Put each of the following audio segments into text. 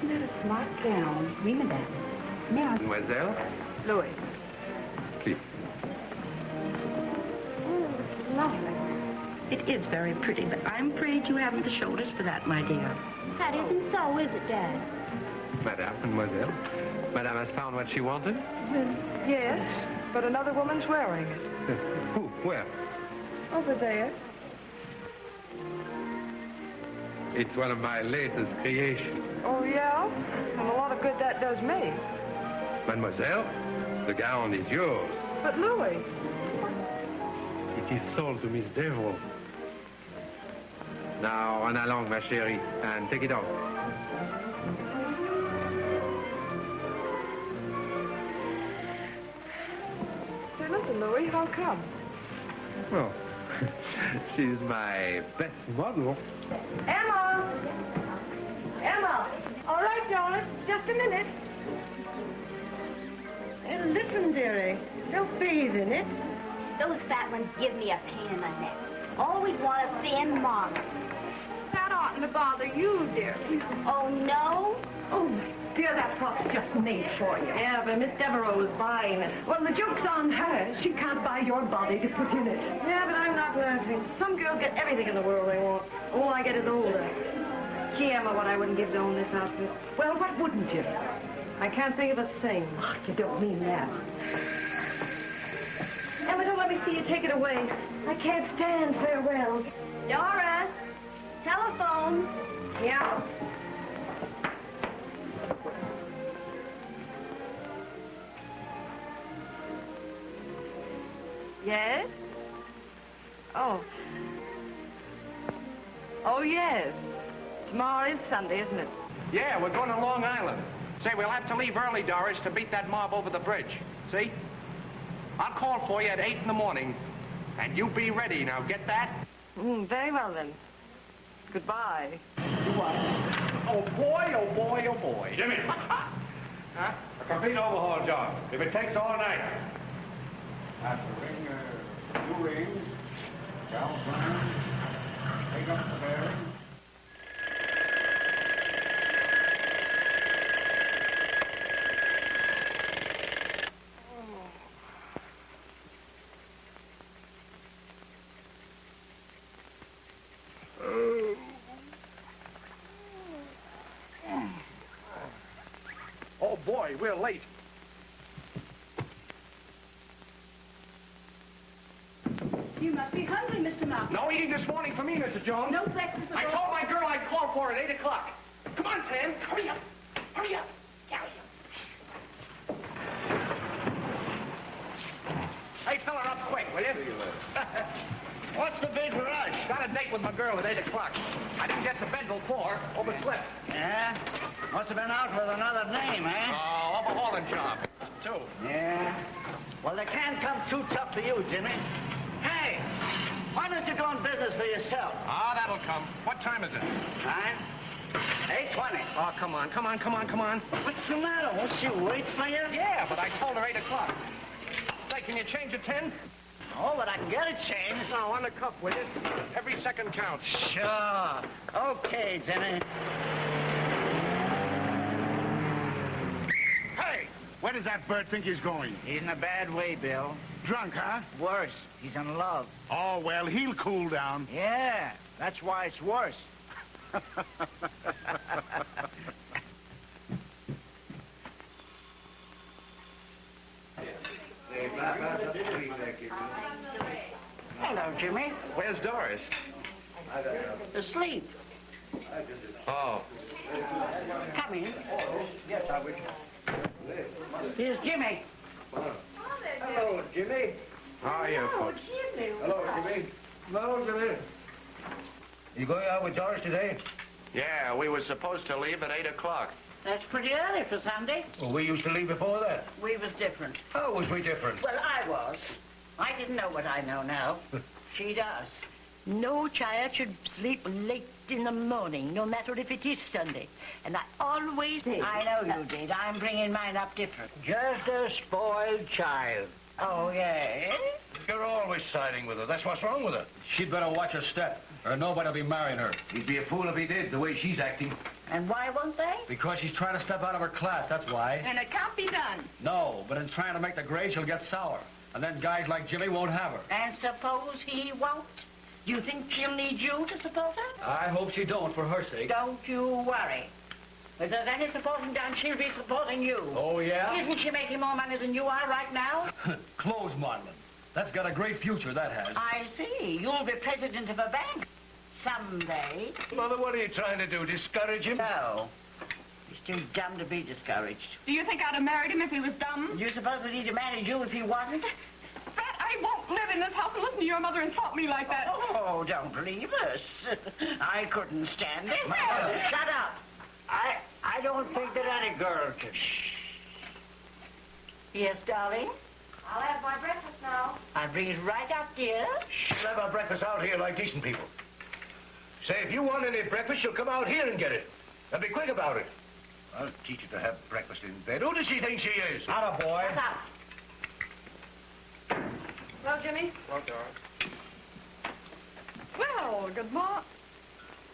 Isn't that a smart gown? Oui, madame. Now, Mademoiselle, Louis. please. Oh, it's lovely. It is very pretty, but I'm afraid you haven't the shoulders for that, my dear. That isn't so, is it, Dad? Madame, mademoiselle. Madame has found what she wanted? Yes, but another woman's wearing it. Who? Where? Over there. It's one of my latest creations. Oh, yeah? And a lot of good that does me. Mademoiselle, the gown is yours. But Louis. It is sold to Miss Devereux. Now, en along, ma chérie, and take it off. Say, listen, Louis, how come? Oh, she's my best model. Emma! Emma! All right, darling. Just a minute. Listen, dearie, don't bathe in it. Those fat ones give me a pain in the neck. Always want a thin mom. That oughtn't to bother you, dear. Oh, no? Oh, dear, that frock's just made for you. Yeah, but Miss Devereux was buying it. Well, the joke's on her. She can't buy your body to put in it. Yeah, but I'm not laughing. Some girls get everything in the world they want. All I get is older. Gee, Emma, what I wouldn't give to own this outfit. Well, what wouldn't you? I can't think of a thing. Oh, you don't mean that. Emma, don't let me see you take it away. I can't stand farewell. Doris, telephone. Yeah. Yes? Oh. Oh, yes. Tomorrow is Sunday, isn't it? Yeah, we're going to Long Island. Say, we'll have to leave early, Doris, to beat that mob over the bridge. See? I'll call for you at 8 in the morning. And you be ready. Now, get that? Very well, then. Goodbye. Oh, boy, oh, boy, oh, boy. Jimmy! Huh? A complete overhaul job. If it takes all night. That's a ring, 2 rings. Down plan. Take up the bearing. Oh, boy, we're late. You must be hungry, Mr. Malcolm. No eating this morning for me, Mrs. Jones. No breakfast I at all. told my girl I'd call for her at 8 o'clock. Come on, Sam. Hurry up. Hurry up. Hurry up. Hey, fill her up quick, will you? What's the big rush? Got a date with my girl at 8 o'clock. I didn't get to bed till 4. Overslept. Yeah? Must have been out with another name, eh? Oh, overhauling job. Too. Yeah. Well, they can't come too tough for you, Jimmy. Hey, why don't you go in business for yourself? Ah, that'll come. What time is it? Huh? 8:20. Oh, come on, come on, come on, come on. What's the matter? Won't she wait for you? Yeah, but I told her 8 o'clock. Say, can you change at 10? Oh, but I can get it changed. No, on the cuff, will you? Every second counts. Sure. Okay, Jimmy. Hey, where does that bird think he's going? He's in a bad way, Bill. Drunk, huh? Worse, he's in love. Oh, well, he'll cool down. Yeah, that's why it's worse. Hello, Jimmy. Where's Doris? Asleep. Oh. Come in. Here's Jimmy. Hello, Jimmy. How are you, folks? Hello, Jimmy. Hello, Jimmy. You going out with Doris today? Yeah, we were supposed to leave at 8 o'clock. That's pretty early for Sunday. Well, we used to leave before that. We was different. How was we different? Well, I was. I didn't know what I know now. She does. No child should sleep late in the morning, no matter if it is Sunday. And I always did. I know you did. I'm bringing mine up different. Just a spoiled child. Oh, yeah? You're always siding with her. That's what's wrong with her. She'd better watch her step, or nobody will be marrying her. He'd be a fool if he did, the way she's acting. And why won't they? Because she's trying to step out of her class, that's why. And it can't be done. No, but in trying to make the grade, she'll get sour. And then guys like Jimmy won't have her. And suppose he won't? You think she'll need you to support her? I hope she don't, for her sake. Don't you worry. If there's any supporting done, she'll be supporting you. Oh, yeah? Isn't she making more money than you are right now? Clothes modeling. That's got a great future, that has. I see. You'll be president of a bank someday. Mother, what are you trying to do? Discourage him? No. He's too dumb to be discouraged. Do you think I'd have married him if he was dumb? Do you suppose that he'd have married you if he wasn't? Fred, I won't live in this house and listen to your mother insult me like that. Oh, don't leave us. I couldn't stand it. Mother. Shut up. I don't think that any girl can. Shh. Yes, darling? I'll have my breakfast now. I'll bring it right up, dear. We'll have our breakfast out here like decent people. Say, if you want any breakfast, you'll come out here and get it. And be quick about it. I'll teach her to have breakfast in bed. Who does she think she is? Not a boy. Shut up. Well, Jimmy? Well, Doris. Well, good morning.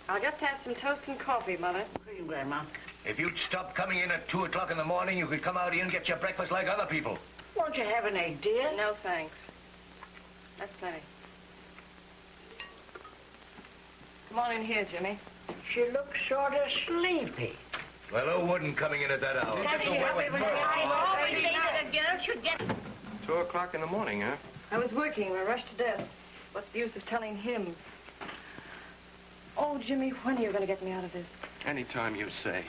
I'll just have some toast and coffee, Mother. Cream, Grandma. If you'd stop coming in at 2 o'clock in the morning, you could come out here and get your breakfast like other people. Won't you have an egg, dear? No, thanks. That's plenty. Come on in here, Jimmy. She looks sort of sleepy. Well, who wouldn't coming in at that hour? Can't she help it when I always say that a girl should get... 2 o'clock in the morning, huh? I was working. We rushed to death. What's the use of telling him? Oh, Jimmy, when are you going to get me out of this? Anytime you say.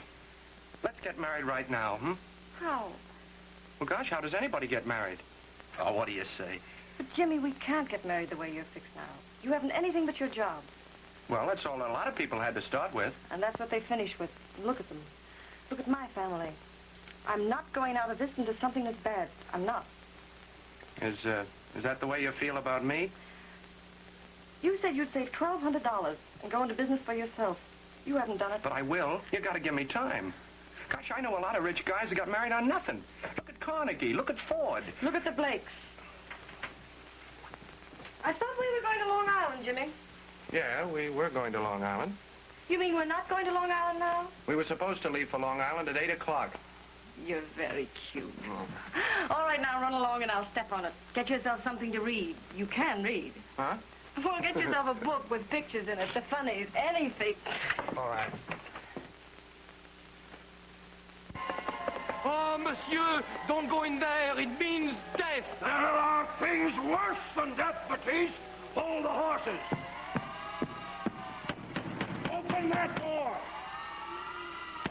Let's get married right now, hmm? How? Well, gosh, how does anybody get married? Oh, what do you say? But, Jimmy, we can't get married the way you're fixed now. You haven't anything but your job. Well, that's all that a lot of people had to start with. And that's what they finish with. Look at them. Look at my family. I'm not going out of this into something that's bad. I'm not. Is that the way you feel about me? You said you'd save $1,200 and go into business for yourself. You haven't done it. But I will. You gotta give me time. Gosh, I know a lot of rich guys that got married on nothing. Look at Carnegie. Look at Ford. Look at the Blakes. I thought we were going to Long Island, Jimmy. Yeah, we were going to Long Island. You mean we're not going to Long Island now? We were supposed to leave for Long Island at 8 o'clock. You're very cute. All right, now run along and I'll step on it. Get yourself something to read. You can read. Huh? Well, get yourself a book with pictures in it, the funnies, anything. All right. Oh, monsieur, don't go in there. It means death. There are things worse than death, Batiste. Hold the horses. Open that door.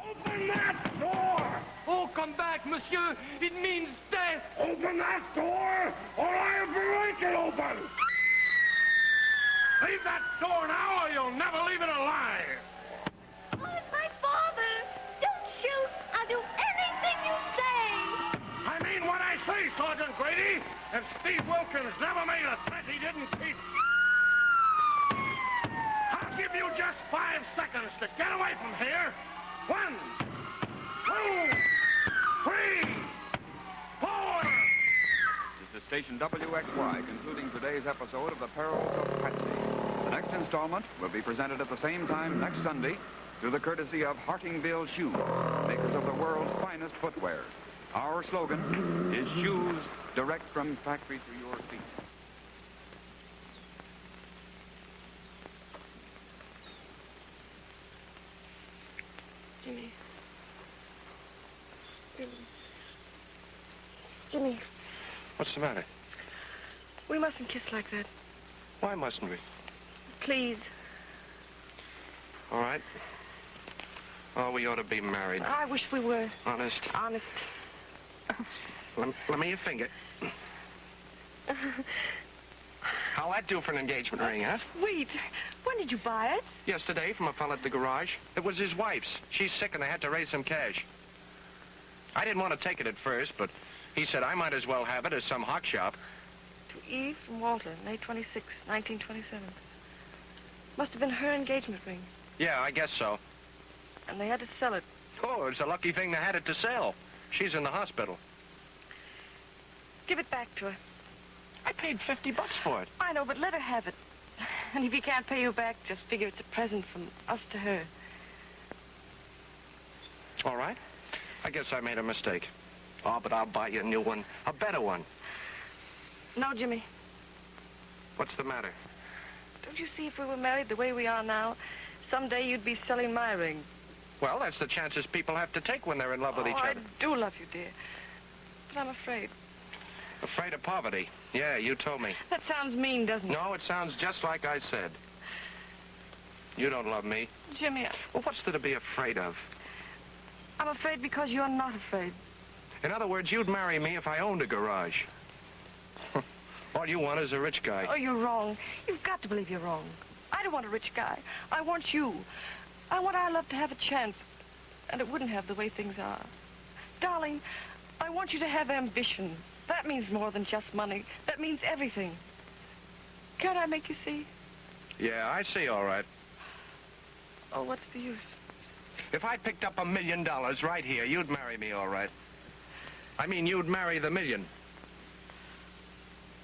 Open that door. Oh, come back, monsieur. It means death. Open that door, or I'll break it open. Leave that door now, or you'll never leave it alive. Oh, it's my father. Don't shoot. I'll do anything you say. I mean what I say, Sergeant Grady. If Steve Wilkins never made a threat he didn't keep, I'll give you just 5 seconds to get away from here. 1, 2, 3, 4. This is Station WXY, concluding today's episode of The Perils of Patsy. The next installment will be presented at the same time next Sunday through the courtesy of Hartingville Shoes, makers of the world's finest footwear. Our slogan is shoes direct from factory to your feet. Jimmy. Jimmy, What's the matter? we mustn't kiss like that. Why mustn't we? Please. All right. Oh, we ought to be married. I wish we were. Honest. Honest. Let me your finger. How'll that do for an engagement ring, huh? Sweet. When did you buy it? Yesterday from a fella at the garage. It was his wife's. She's sick and they had to raise some cash. I didn't want to take it at first, but he said I might as well have it as some hock shop. To Eve from Walter, May 26, 1927. Must have been her engagement ring. Yeah, I guess so. And they had to sell it. Oh, it's a lucky thing they had it to sell. She's in the hospital. Give it back to her. I paid $50 for it. I know, but let her have it. And if he can't pay you back, just figure it's a present from us to her. right. I guess I made a mistake. Oh, but I'll buy you a new one. A better one. No, Jimmy. What's the matter? Don't you see if we were married the way we are now, someday you'd be selling my ring? Well, that's the chances people have to take when they're in love with each I other. do love you, dear. But I'm afraid. Afraid of poverty. Yeah, you told me. That sounds mean, doesn't it? No, it sounds just like I said. You don't love me. Jimmy, Well, what's there to be afraid of? I'm afraid because you're not afraid. In other words, you'd marry me if I owned a garage. All you want is a rich guy. Oh, you're wrong. You've got to believe you're wrong. I don't want a rich guy. I want you. I want our love to have a chance. And it wouldn't have the way things are. Darling, I want you to have ambition. That means more than just money. That means everything. Can't I make you see? Yeah, I see, all right. Oh, what's the use? If I picked up $1 million right here, you'd marry me, all right. I mean, you'd marry the million.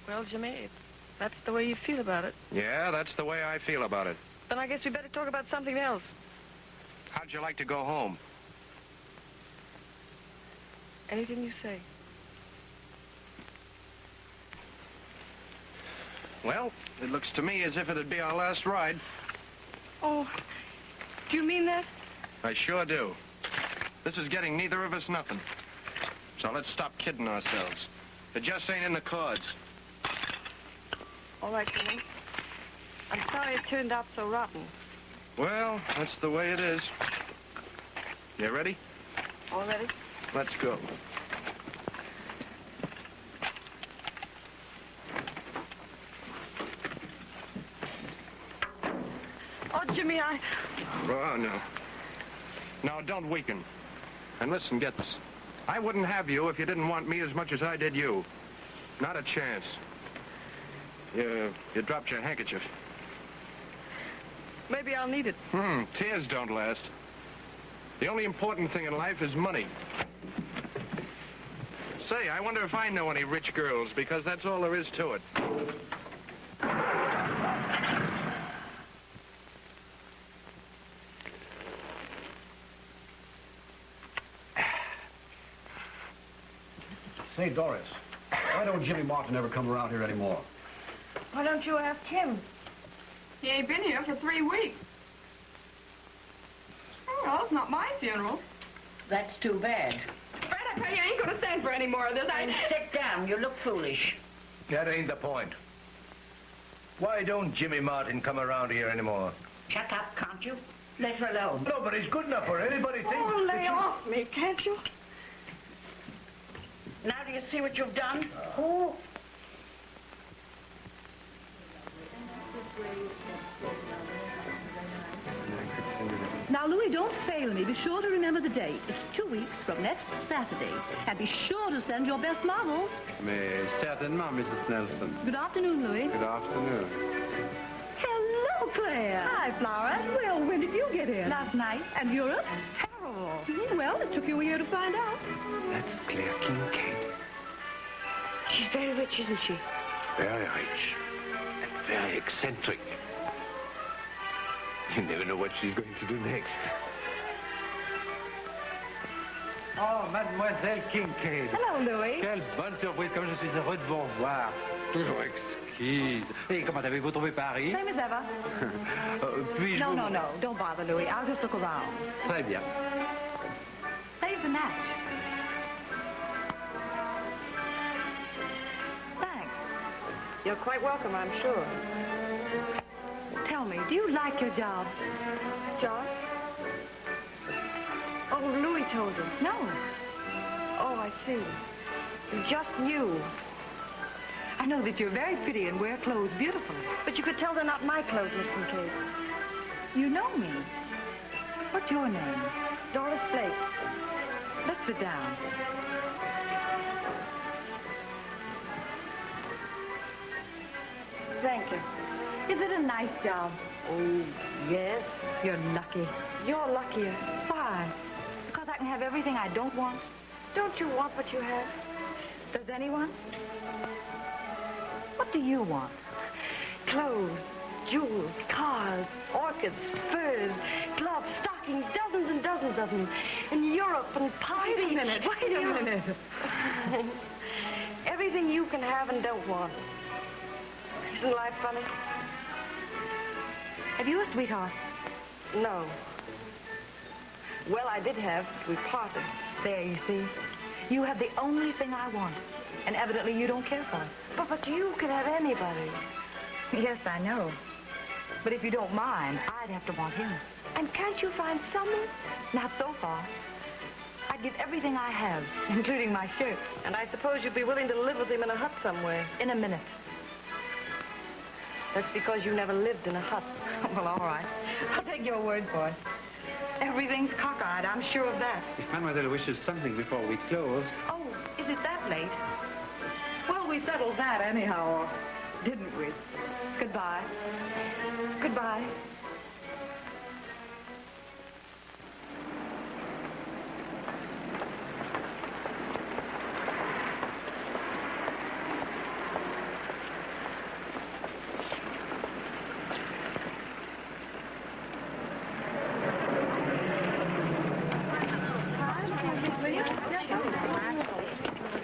Well, Jimmy, if that's the way you feel about it, Yeah, that's the way I feel about it. then I guess we better talk about something else. How'd you like to go home? Anything you say. Well, it looks to me as if it'd be our last ride. Oh, do you mean that? I sure do. This is getting neither of us nothing. So let's stop kidding ourselves. It just ain't in the cards. All right, Jimmy. I'm sorry it turned out so rotten. Well, that's the way it is. You ready? All ready? Let's go. Oh, Jimmy, Oh, no. No, don't weaken. And listen, get this. I wouldn't have you if you didn't want me as much as I did you. Not a chance. You dropped your handkerchief. maybe I'll need it. Tears don't last. The only important thing in life is money. Say, I wonder if I know any rich girls, because that's all there is to it. Say, Doris, why don't Jimmy Martin ever come around here anymore? Why don't you ask him? He ain't been here for 3 weeks. Oh, well, it's not my funeral. That's too bad. Fred, I tell you, I ain't gonna stand for any more of this. And sit down. You look foolish. That ain't the point. Why don't Jimmy Martin come around here anymore? Shut up, can't you? Let her alone. No, but he's good enough for anybody thinks. Oh, lay off me, can't you? Now do you see what you've done? Oh. Now, Louis, don't fail me. Be sure to remember the date. It's 2 weeks from next Saturday. And be sure to send your best models. Mais certainement, Mrs. Nelson. Good afternoon, Louis. Good afternoon. Hello, Claire. Hi, Flora. Well, when did you get in? Last night. And Europe? Terrible. Well, it took you a year to find out. That's Claire Kincaid. She's very rich, isn't she? Very rich. And very eccentric. You never know what she's going to do next. Oh, Mademoiselle Kincaid. Hello, Louis. Quelle bonne surprise, comme je suis heureux de vous revoir. Toujours exquise. Et comment avez-vous trouvé Paris? Same as ever. Puis-je No, vous... no, no. Don't bother, Louis. I'll just look around. Très bien. Save the match. Thanks. You're quite welcome, I'm sure. Tell me, do you like your job? Job? Oh, Louis told you. No. Oh, I see. You just knew. I know that you're very pretty and wear clothes beautifully. But you could tell they're not my clothes, Miss Kincaid. You know me. What's your name? Doris Blake. Let's sit down. Thank you. Is it a nice job? Oh, yes. You're lucky. You're luckier. Why? Because I can have everything I don't want? Don't you want what you have? Does anyone? What do you want? Clothes, jewels, cars, orchids, furs, gloves, stockings. stocking, dozens and dozens of them, in Europe and Palm Beach. Wait a minute. Everything you can have and don't want. Isn't life funny? Have you a sweetheart? No. Well, I did have. We parted. There, you see. You have the only thing I want. And evidently you don't care for it. But you can have anybody. Yes, I know. But if you don't mind, I'd have to want him. And can't you find someone? Not so far. I'd give everything I have, including my shirt. And I suppose you'd be willing to live with him in a hut somewhere. In a minute. That's because you never lived in a hut. Well, all right. I'll take your word for it. Everything's cockeyed, I'm sure of that. If Mademoiselle wishes something before we close... Oh, is it that late? Well, we settled that anyhow, didn't we? Goodbye. Goodbye.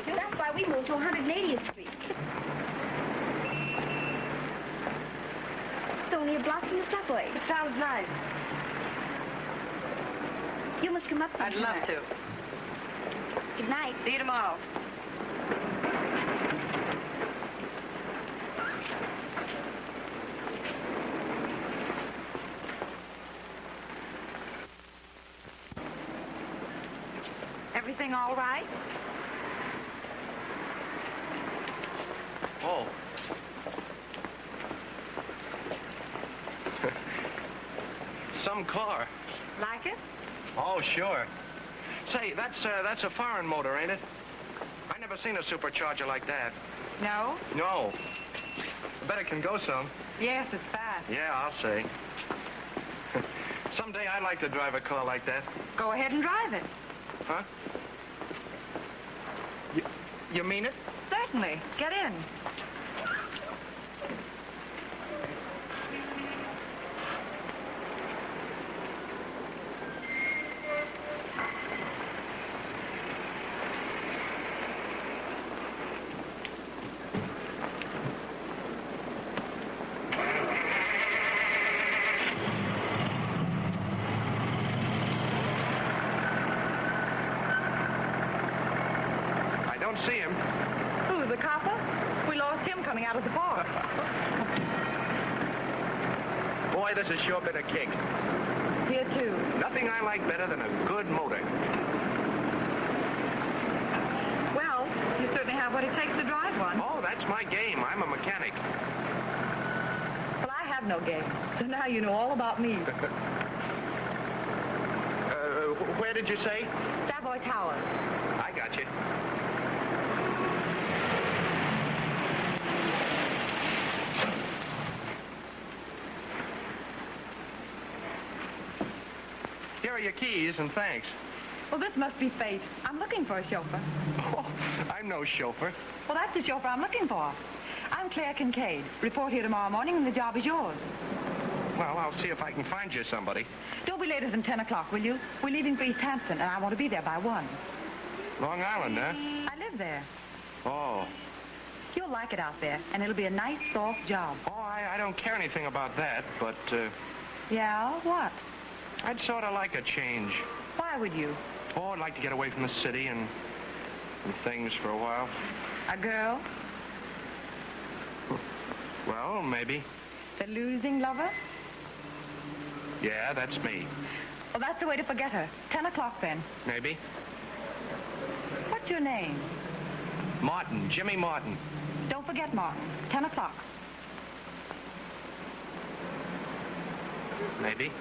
That's why we moved to 180th Street. It's only a block from the subway. It sounds nice. You must come up I'd love sometime. to. Good night. See you tomorrow. Everything all right? Oh. Some car. Like it? Oh, sure. Say, that's a foreign motor, ain't it? I never seen a supercharger like that. No? No. I bet it can go some. Yes, it's fast. Yeah, I'll say. Someday I'd like to drive a car like that. Go ahead and drive it. Huh? You mean it? Certainly. Get in. I don't see him. Who, the copper? We lost him coming out of the park. Boy, this has sure been a kick. Here, too. Nothing I like better than a good motor. Well, you certainly have what it takes to drive one. Oh, that's my game. I'm a mechanic. Well, I have no game. So now you know all about me. Where did you say? Savoy Tower. I got you. Here are your keys, and thanks. Well, this must be fate. I'm looking for a chauffeur. Oh, I'm no chauffeur. Well, that's the chauffeur I'm looking for. I'm Claire Kincaid. Report here tomorrow morning, and the job is yours. Well, I'll see if I can find you somebody. Don't be later than 10 o'clock, will you? We're leaving for East Hampton, and I want to be there by 1. Long Island, huh? I live there. Oh. You'll like it out there, and it'll be a nice, soft job. Oh, I don't care anything about that, but, Yeah? What? I'd sort of like a change. Why would you? Oh, I'd like to get away from the city and things for a while. A girl? Well, maybe. The losing lover? Yeah, that's me. Well, that's the way to forget her. 10 o'clock, then. Maybe. What's your name? Martin, Jimmy Martin. Don't forget, Martin. 10 o'clock. Maybe.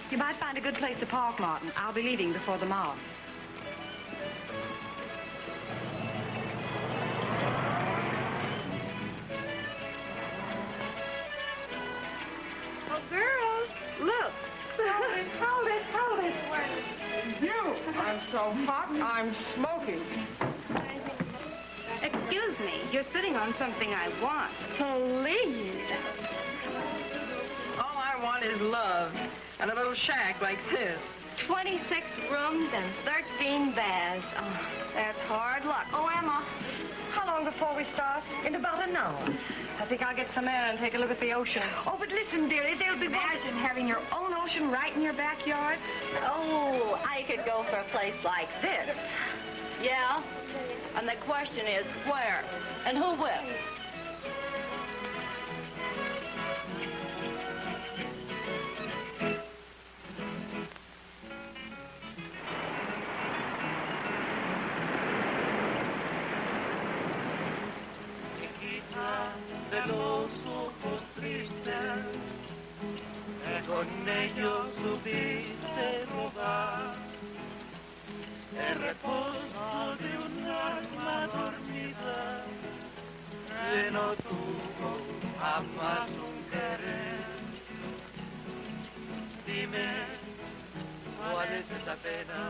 You might find a good place to park, Martin. I'll be leaving before the mob. Oh, girls, look. Hold it. You! I'm so hot, I'm smoking. Excuse me, you're sitting on something I want. Please. All I want is love and a little shack like this. 26 rooms and 13 baths. Oh, that's hard luck. Oh, Emma, how long before we start? In about an hour. I think I'll get some air and take a look at the ocean. Oh, but listen, dearie, there'll be... Imagine having your own ocean right in your backyard. Oh, I could go for a place like this. Yeah? And the question is, where? And who with? De los ojos tristes, con ellos supiste robar el reposo de un alma dormida que no tuvo jamás un querer. Dime, ¿cuál es esa pena?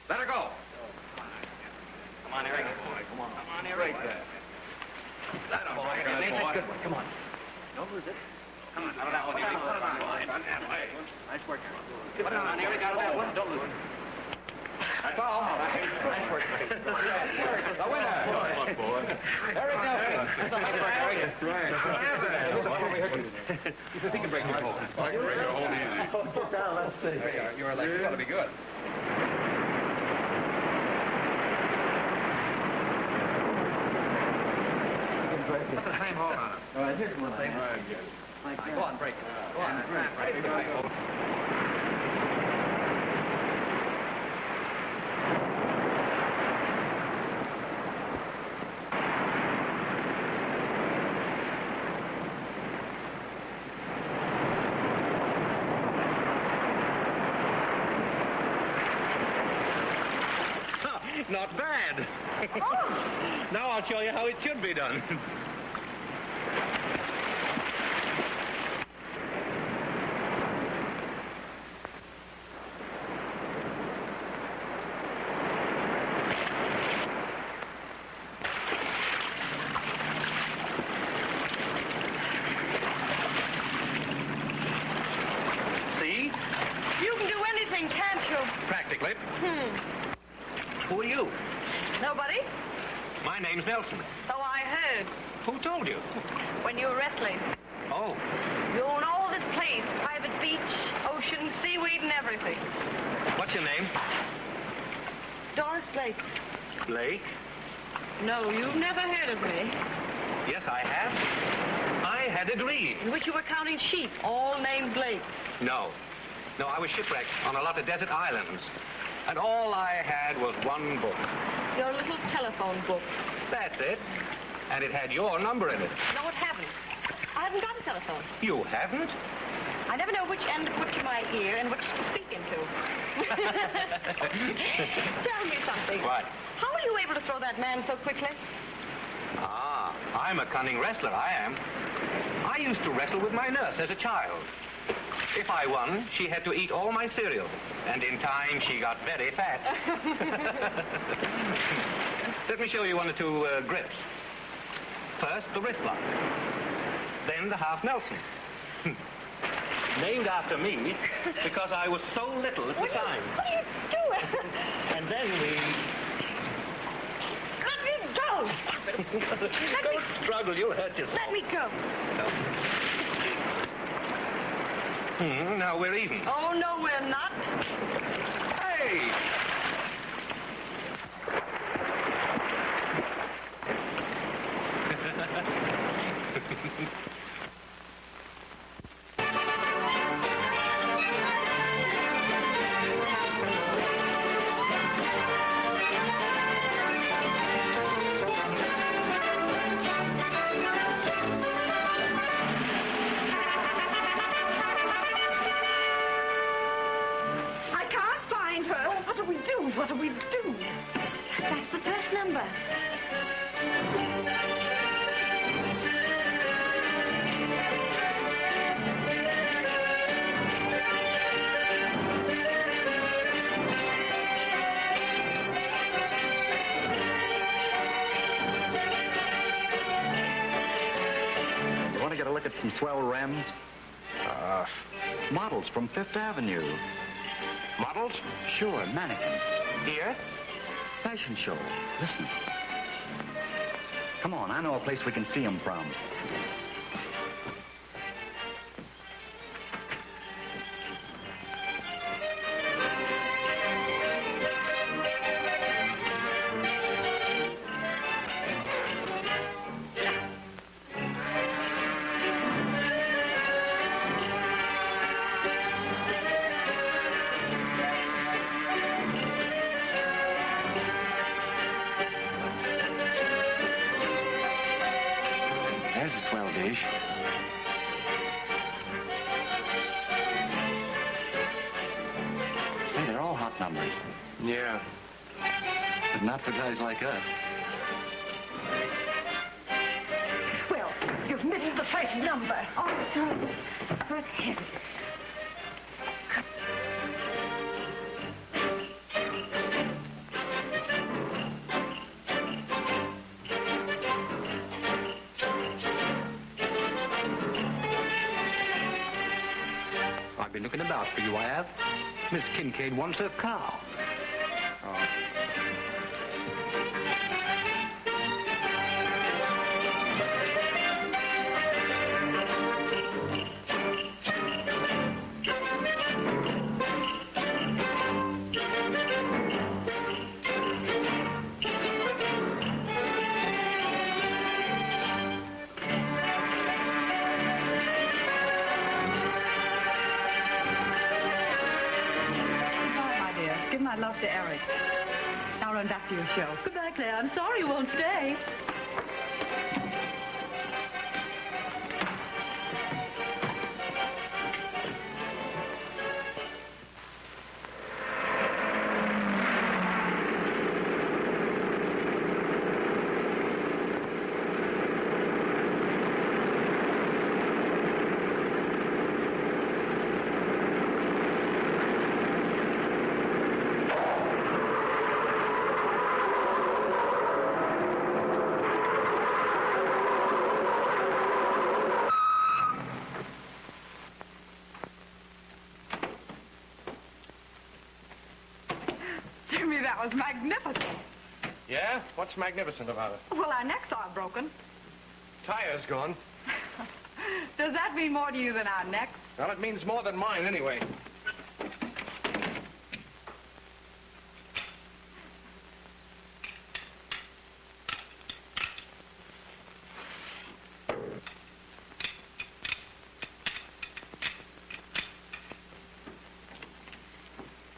Let her go. Come on, Eric. Come on, Eric. Right there. Let him, boy. That's good. Come on. Don't lose it. Come on, out of that one, Eric. Put it on that way. Nice work, Eric. Put it on, Eric, out of that one. Don't lose it. That's all. Nice work, Eric. The winner. Come on, boy. Eric Nelson. That's a nice work, Eric. Right. He can break your hold. I can break your hold easy. Sit down, let's see. You're elected. You ought to be good. Put the same hold on it. All right, here's one thing. Go on, break it. Go on. Ready for the Not bad. Oh. Now I'll show you how it should be done. See? You can do anything, can't you? Practically. Who are you? Nobody? My name's Nelson. So I heard. Who told you? When you were wrestling. Oh. You own all this place, private beach, ocean, seaweed, and everything. What's your name? Doris Blake. Blake? No, you've never heard of me. Yes, I have. I had a dream. In which you were counting sheep, all named Blake. No. No, I was shipwrecked on a lot of desert islands. And all I had was one book. Your little telephone book. That's it. And it had your number in it. No, it haven't. I haven't got a telephone. You haven't? I never know which end to put to my ear and which to speak into. Tell me something. What? How were you able to throw that man so quickly? Ah, I'm a cunning wrestler, I am. I used to wrestle with my nurse as a child. If I won, she had to eat all my cereal. And in time, she got very fat. Let me show you one or two grips. First, the wrist lock. Then the half Nelson. Named after me because I was so little at the time. What are you doing? And then we... Let me go! Stop it. Don't struggle, you'll hurt yourself. Let me go. Now we're even. Oh, no, we're not. Hey! find her. Oh, what do we do? What do we do? That's the first number. You want to get a look at some swell Rems? Models from Fifth Avenue. Models? Sure, mannequins. Here? Fashion show. Listen. Come on, I know a place we can see them from. There's a swell dish. Say, they're all hot numbers. Yeah. But not for guys like us. Well, you've missed the first number. Oh, sorry. Good heavens. I've been looking about for you, I have. Miss Kincaid wants her cow. Oh. Goodbye, my dear. Give my love to Eric. Now run back to your show. Goodbye, Claire. I'm sorry you won't stay. Jimmy, that was magnificent. Yeah? What's magnificent about it? Well, our necks aren't broken. Tire's gone. Does that mean more to you than our necks? Well, it means more than mine anyway.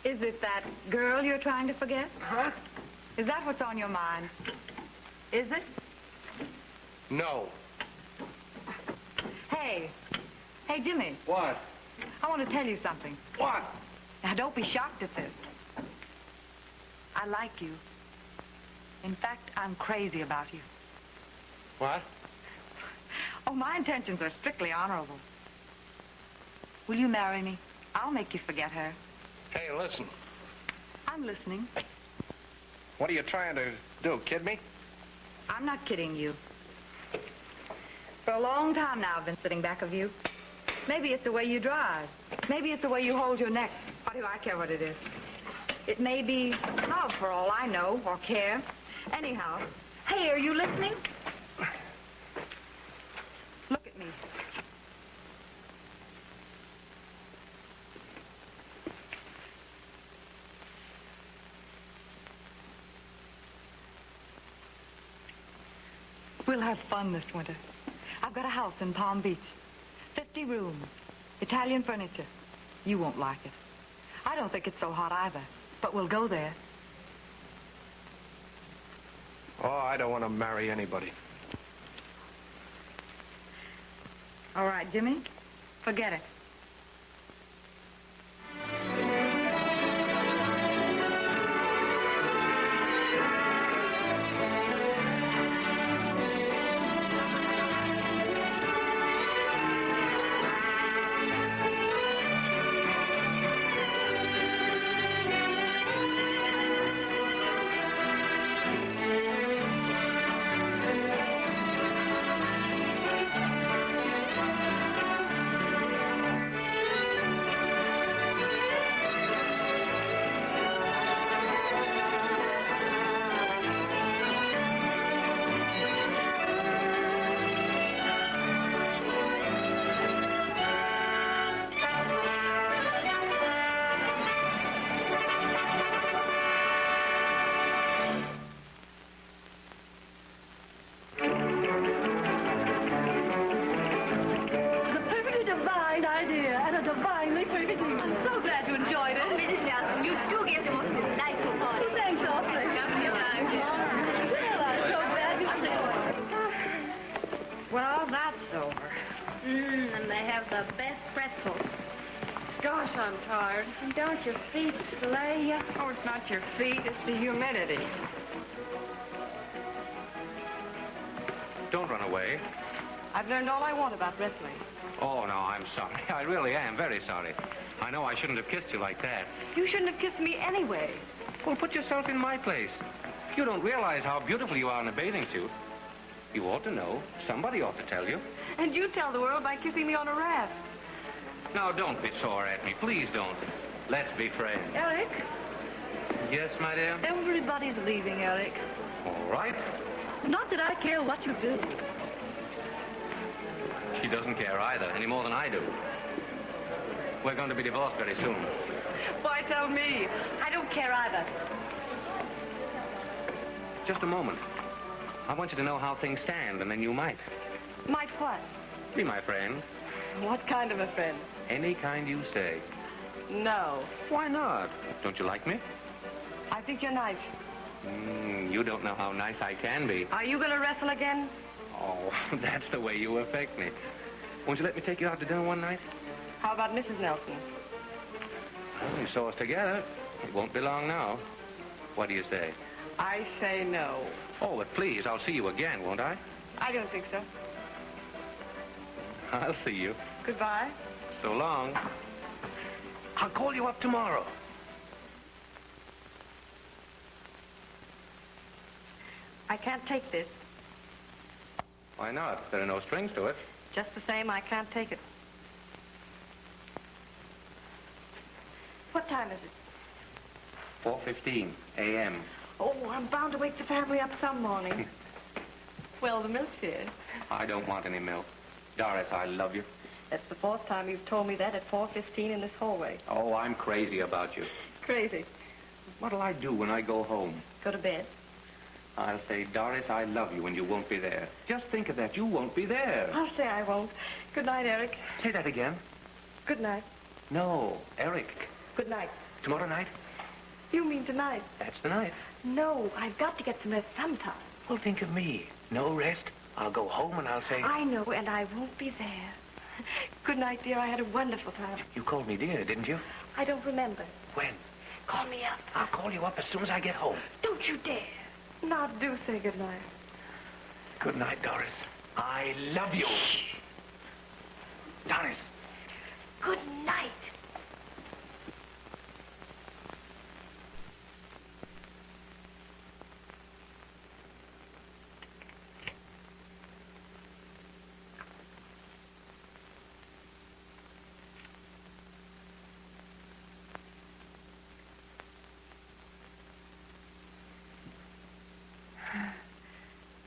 Is it that girl you're trying to forget? Huh? Is that what's on your mind? Is it? No. Hey. Hey, Jimmy. What? I want to tell you something. What? Now, don't be shocked at this. I like you. In fact, I'm crazy about you. What? Oh, my intentions are strictly honorable. Will you marry me? I'll make you forget her. Hey, listen. I'm listening. What are you trying to do, kid me? I'm not kidding you. For a long time now, I've been sitting back of you. Maybe it's the way you drive. Maybe it's the way you hold your neck. What do I care what it is? It may be love for all I know, or care. Anyhow, hey, are you listening? Look at me. We'll have fun this winter. I've got a house in Palm Beach. 50 rooms. Italian furniture. You won't like it. I don't think it's so hot either. But we'll go there. Oh, I don't want to marry anybody. All right, Jimmy. Forget it. the best pretzels. Gosh, I'm tired. And don't your feet slay you? Oh, it's not your feet, it's the humidity. Don't run away. I've learned all I want about wrestling. Oh, no, I'm sorry. I really am very sorry. I know I shouldn't have kissed you like that. You shouldn't have kissed me anyway. Well, put yourself in my place. You don't realize how beautiful you are in a bathing suit. You ought to know. Somebody ought to tell you. And you tell the world by kissing me on a raft. Now, don't be sore at me. Please don't. Let's be friends. Eric? Yes, my dear? Everybody's leaving, Eric. All right. Not that I care what you do. She doesn't care either, any more than I do. We're going to be divorced very soon. Why tell me? I don't care either. Just a moment. I want you to know how things stand, and then you might. Might what? Be my friend. What kind of a friend? Any kind you say. No. Why not? Don't you like me? I think you're nice. You don't know how nice I can be. Are you going to wrestle again? Oh, that's the way you affect me. Won't you let me take you out to dinner one night? How about Mrs. Nelson? Well, you saw us together. It won't be long now. What do you say? I say no. Oh, but please, I'll see you again, won't I? I don't think so. I'll see you. Goodbye. So long. I'll call you up tomorrow. I can't take this. Why not? There are no strings to it. Just the same, I can't take it. What time is it? 4:15 a.m. Oh, I'm bound to wake the family up some morning. Well, the milk's here. I don't want any milk. Doris, I love you. That's the fourth time you've told me that at 4:15 in this hallway. Oh, I'm crazy about you. Crazy. What'll I do when I go home? Go to bed. I'll say, Doris, I love you, and you won't be there. Just think of that. You won't be there. I'll say I won't. Good night, Eric. Say that again. Good night. No, Eric. Good night. Tomorrow night? You mean tonight? That's the night. No, I've got to get some rest sometime. Well, think of me. No rest. I'll go home and I'll say... I know, and I won't be there. Good night, dear. I had a wonderful time. You called me dear, didn't you? I don't remember. When? Call me up. I'll call you up as soon as I get home. Don't you dare. Now, do say good night. Good night, Doris. I love you. Doris. Good night.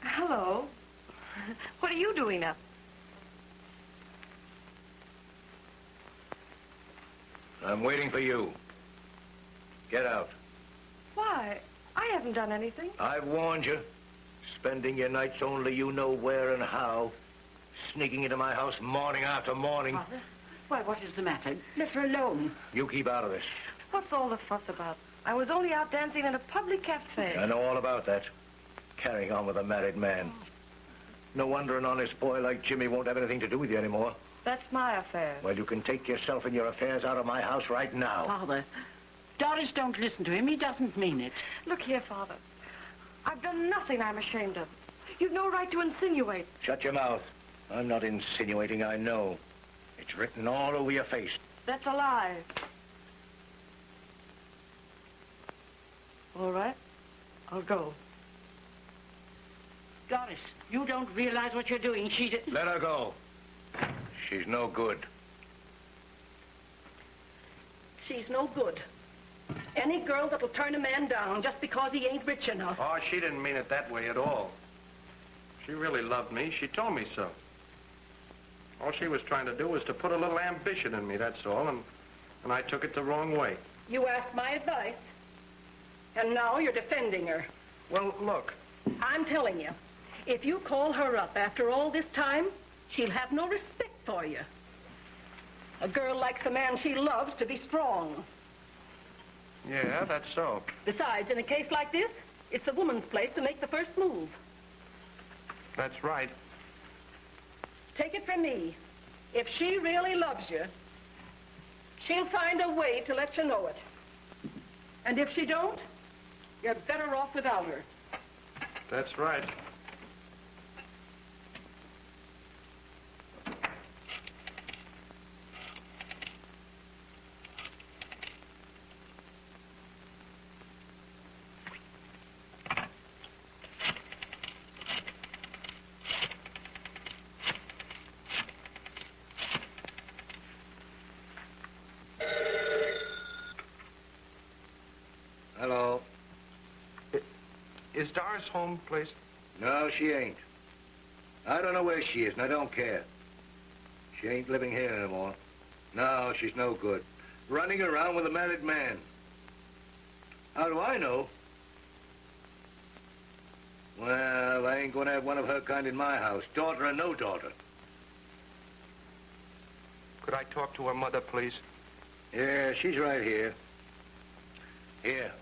Hello. What are you doing up? I'm waiting for you. Get out. Why? I haven't done anything. I've warned you. Spending your nights only you know where and how. Sneaking into my house morning after morning. Father? Why, what is the matter? Let her alone. You keep out of this. What's all the fuss about? I was only out dancing in a public cafe. I know all about that. Carrying on with a married man. No wonder an honest boy like Jimmy won't have anything to do with you anymore. That's my affair. Well, you can take yourself and your affairs out of my house right now. Father, Doris, don't listen to him. He doesn't mean it. Look here, Father. I've done nothing I'm ashamed of. You've no right to insinuate. Shut your mouth. I'm not insinuating, I know. It's written all over your face. That's a lie. All right. I'll go. Doris, you don't realize what you're doing. She's a... Let her go. She's no good. She's no good. Any girl that'll turn a man down just because he ain't rich enough. Oh, she didn't mean it that way at all. She really loved me. She told me so. All she was trying to do was to put a little ambition in me, that's all, and I took it the wrong way. You asked my advice, and now you're defending her. Well, look. I'm telling you, if you call her up after all this time, she'll have no respect for you. A girl likes the man she loves to be strong. Yeah, that's so. Besides, in a case like this, it's the woman's place to make the first move. That's right. Take it from me. If she really loves you, she'll find a way to let you know it. And if she don't, you're better off without her. That's right. Hello. Is Doris home, please? No, she ain't. I don't know where she is, and I don't care. She ain't living here anymore. No, she's no good. Running around with a married man. How do I know? Well, I ain't gonna have one of her kind in my house, daughter or no daughter. Could I talk to her mother, please? Yeah, she's right here. Here.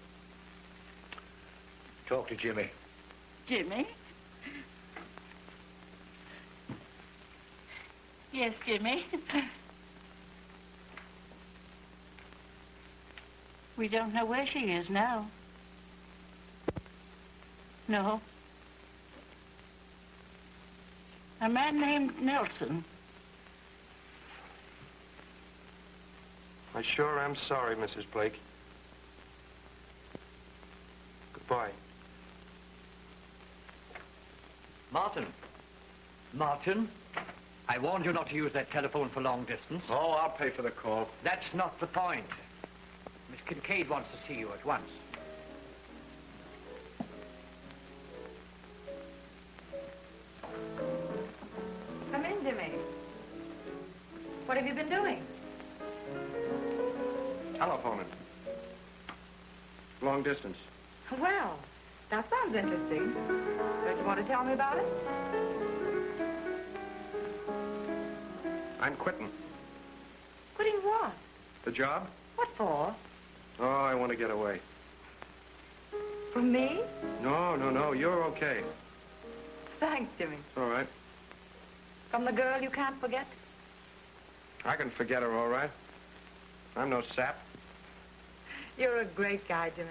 Talk to Jimmy. Jimmy? Yes, Jimmy. We don't know where she is now. No. A man named Nelson. I sure am sorry, Mrs. Blake. Goodbye. Martin. Martin, I warned you not to use that telephone for long distance. Oh, I'll pay for the call. That's not the point. Miss Kincaid wants to see you at once. Come in, Jimmy. What have you been doing? Telephoning. Long distance. Well, that sounds interesting. Don't you want to tell me about it? I'm quitting. Quitting what? The job? What for? Oh, I want to get away. From me? No, you're okay. Thanks, Jimmy. It's all right. From the girl you can't forget? I can forget her, all right. I'm no sap. You're a great guy, Jimmy.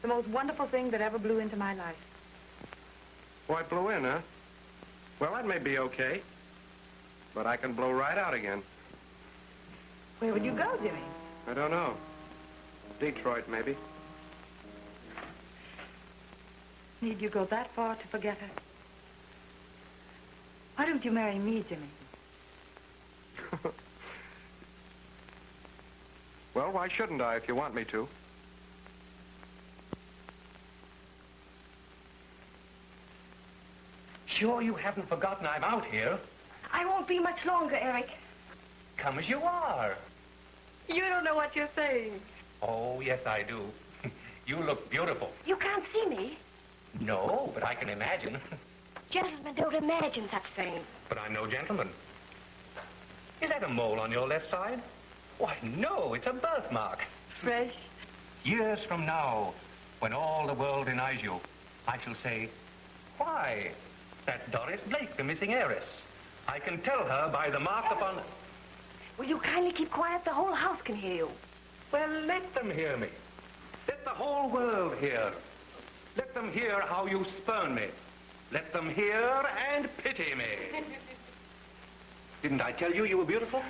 The most wonderful thing that ever blew into my life. Oh, I blew in, huh? Well, that may be okay. But I can blow right out again. Where would you go, Jimmy? I don't know. Detroit, maybe. Need you go that far to forget her? Why don't you marry me, Jimmy? Well, why shouldn't I if you want me to? Sure you haven't forgotten I'm out here? I won't be much longer, Eric. Come as you are. You don't know what you're saying. Oh, yes, I do. You look beautiful. You can't see me. No, but I can imagine. Gentlemen don't imagine such things. But I'm no gentleman. Is that a mole on your left side? Why, no, it's a birthmark. Fresh? Years from now, when all the world denies you, I shall say, why, that's Doris Blake, the missing heiress. I can tell her by the mark upon... Will you kindly keep quiet? The whole house can hear you. Well, let them hear me. Let the whole world hear. Let them hear how you spurn me. Let them hear and pity me. Didn't I tell you you were beautiful?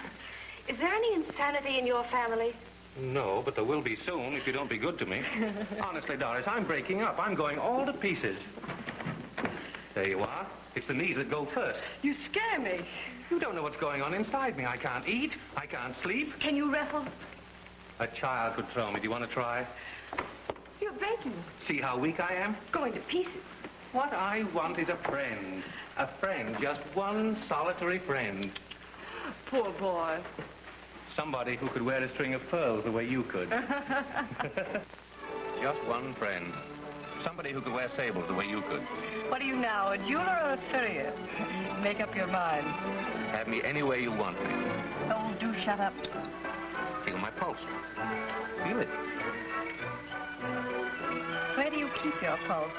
Is there any insanity in your family? No, but there will be soon if you don't be good to me. Honestly, Doris, I'm breaking up. I'm going all to pieces. There you are. It's the knees that go first. You scare me. You don't know what's going on inside me. I can't eat. I can't sleep. Can you wrestle? A child could throw me. Do you want to try? You're breaking. See how weak I am? Going to pieces. What I want is a friend. A friend. Just one solitary friend. Poor boy. Somebody who could wear a string of pearls the way you could. Just one friend. Somebody who could wear sables the way you could. What are you now, a jeweler or a furrier? Make up your mind. Have me any way you want me. Oh, do shut up. Feel my pulse. Feel it. Where do you keep your pulse?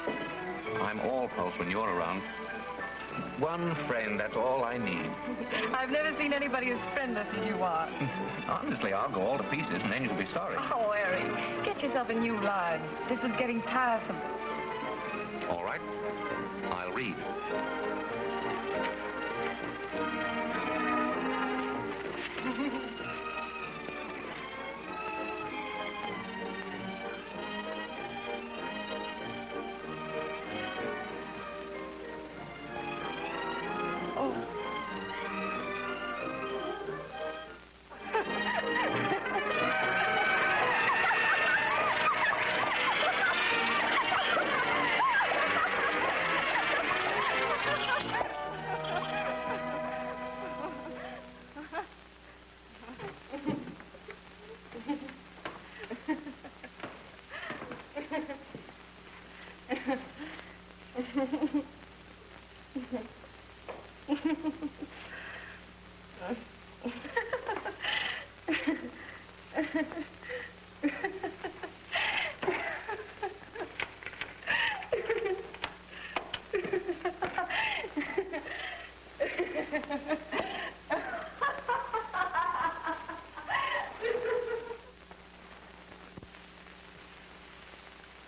I'm all pulse when you're around. One friend, that's all I need. I've never seen anybody as friendless as you are. Honestly, I'll go all to pieces, and then you'll be sorry. Oh, Eric, get yourself a new line. This is getting tiresome. All right. I'll read.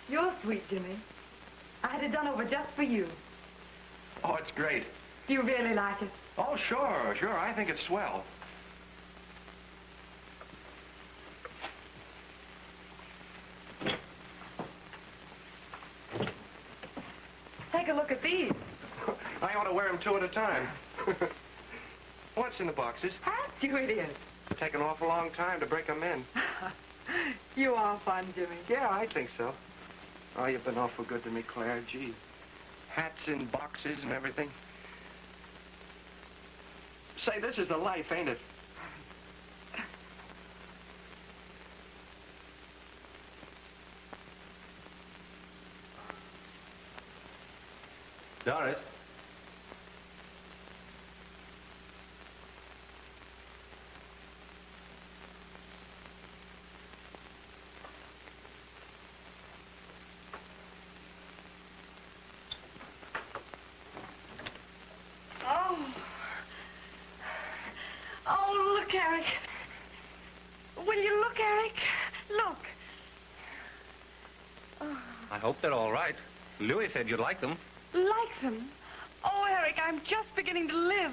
You're sweet, Jimmy. I had it done over just for you. Oh, it's great. Do you really like it? Oh, sure. I think it's swell. Take a look at these. I ought to wear them 2 at a time. What's in the boxes? Hats, you idiot. It'll take an awful long time to break them in. You are fun, Jimmy. Yeah, I think so. Oh, you've been awful good to me, Claire. Gee. Hats in boxes and everything. Say, this is the life, ain't it? Doris? Oh, look, Eric. Will you look, Eric? Look. Oh. I hope they're all right. Louis said you'd like them. Like them? Oh, Eric, I'm just beginning to live.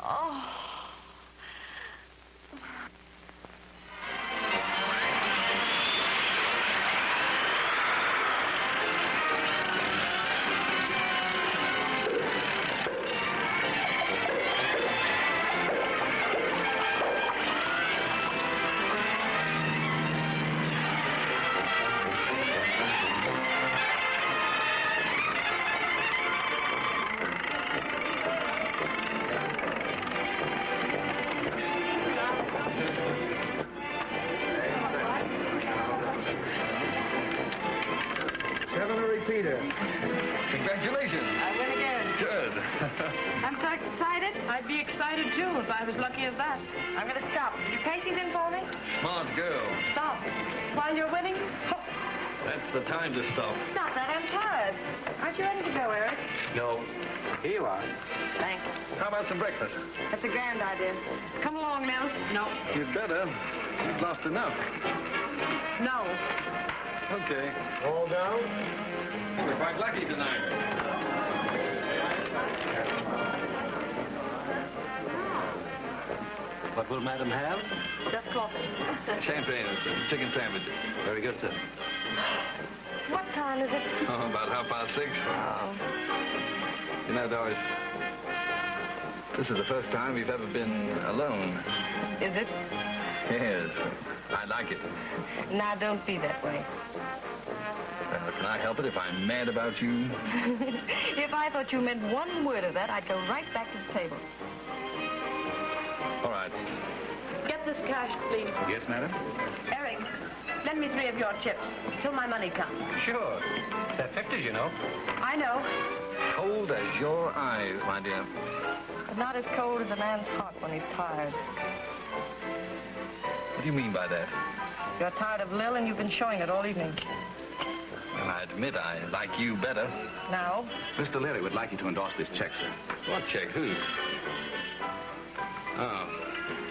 Oh. Congratulations. I win again. Good. I'm so excited. I'd be excited, too, if I was lucky as that. I'm going to stop. You pay things for me? Smart girl. Stop. While you're winning? That's the time to stop. Stop that. I'm tired. Aren't you ready to go, Eric? No. Here you are. Thanks. How about some breakfast? That's a grand idea. Come along, Nell. No. You'd better. You've lost enough. No. Okay. All down? We're quite lucky tonight. What will Madam have? Just coffee. Champagne and some chicken sandwiches. Very good, sir. What time is it? Oh, about 6:30. Oh. You know, Doris, this is the first time we've ever been alone. Is it? Yes. I like it. Now, don't be that way. Can I help it if I'm mad about you? If I thought you meant one word of that, I'd go right back to the table. All right. Get this cash, please. Yes, madam? Eric, lend me 3 of your chips till my money comes. Sure. They're 50s, you know. I know. Cold as your eyes, my dear. But not as cold as a man's heart when he's tired. What do you mean by that? You're tired of Lil, and you've been showing it all evening. And I admit I like you better. Now? Mr. Leary would like you to endorse this check, sir. What check? Who? Oh,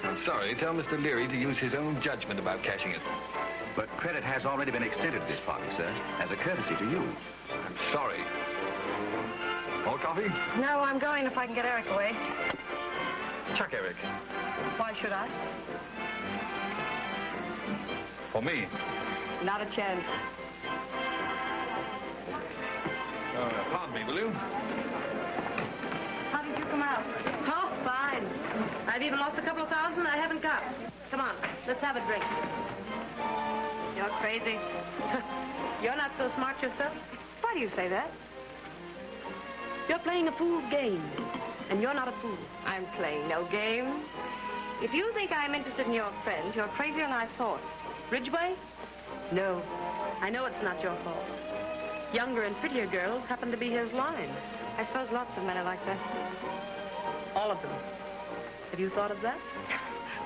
I'm sorry. Tell Mr. Leary to use his own judgment about cashing it. But credit has already been extended to this party, sir, as a courtesy to you. I'm sorry. More coffee? No, I'm going if I can get Eric away. Chuck Eric. Why should I? For me. Not a chance. Pardon me, will you? How did you come out? Oh, fine. I've even lost a couple of thousand I haven't got. Come on, let's have a drink. You're crazy. You're not so smart yourself. Why do you say that? You're playing a fool's game, and you're not a fool. I'm playing no game. If you think I'm interested in your friends, you're crazier than I thought. Ridgway? No, I know it's not your fault. Younger and prettier girls happen to be his line. I suppose lots of men are like that. All of them. Have you thought of that?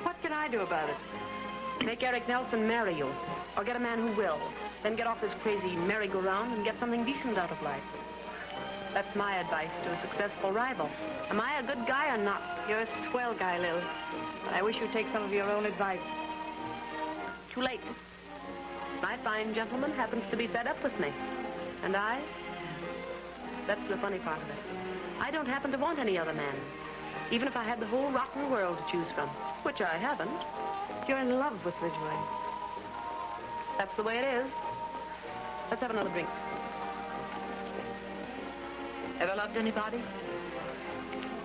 What can I do about it? Make Eric Nelson marry you, or get a man who will. Then get off this crazy merry-go-round and get something decent out of life. That's my advice to a successful rival. Am I a good guy or not? You're a swell guy, Lil. But I wish you'd take some of your own advice. Too late. My fine gentleman happens to be fed up with me. And I? That's the funny part of it. I don't happen to want any other man. Even if I had the whole rotten world to choose from. Which I haven't. You're in love with Ridgway. That's the way it is. Let's have another drink. Ever loved anybody?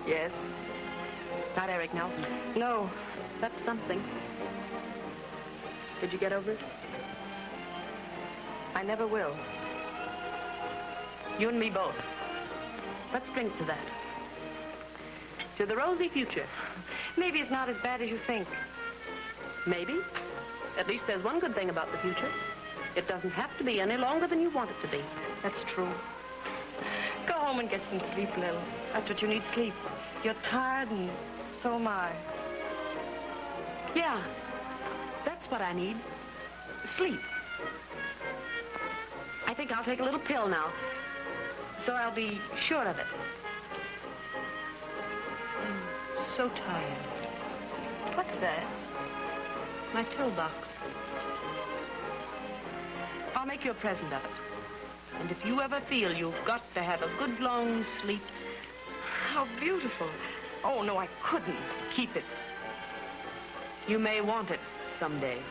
Yes. Not Eric Nelson. No. That's something. Did you get over it? I never will. You and me both. Let's drink to that. To the rosy future. Maybe it's not as bad as you think. Maybe. At least there's one good thing about the future. It doesn't have to be any longer than you want it to be. That's true. Go home and get some sleep, Lil. That's what you need, sleep. You're tired, and so am I. Yeah. That's what I need. Sleep. I think I'll take a little pill now. So I'll be sure of it. I'm so tired. What's that? My pillbox. I'll make you a present of it. And if you ever feel you've got to have a good long sleep... How beautiful. Oh, no, I couldn't. Keep it. You may want it someday.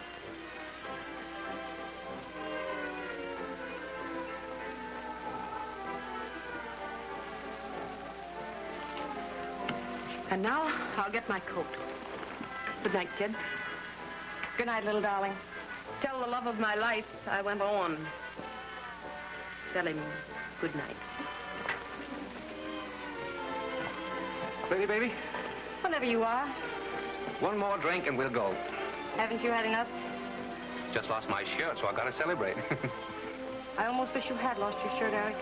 And now, I'll get my coat. Good night, kid. Good night, little darling. Tell the love of my life I went on. Tell him good night. Ready, baby? Whenever you are. One more drink and we'll go. Haven't you had enough? Just lost my shirt, so I gotta celebrate. I almost wish you had lost your shirt, Eric.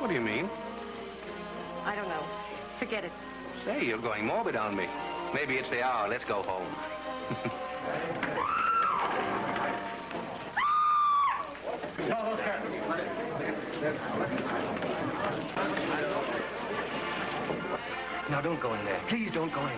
What do you mean? I don't know. Forget it. Say, you're going morbid on me. Maybe it's the hour. Let's go home. Now, don't go in there. Please don't go in.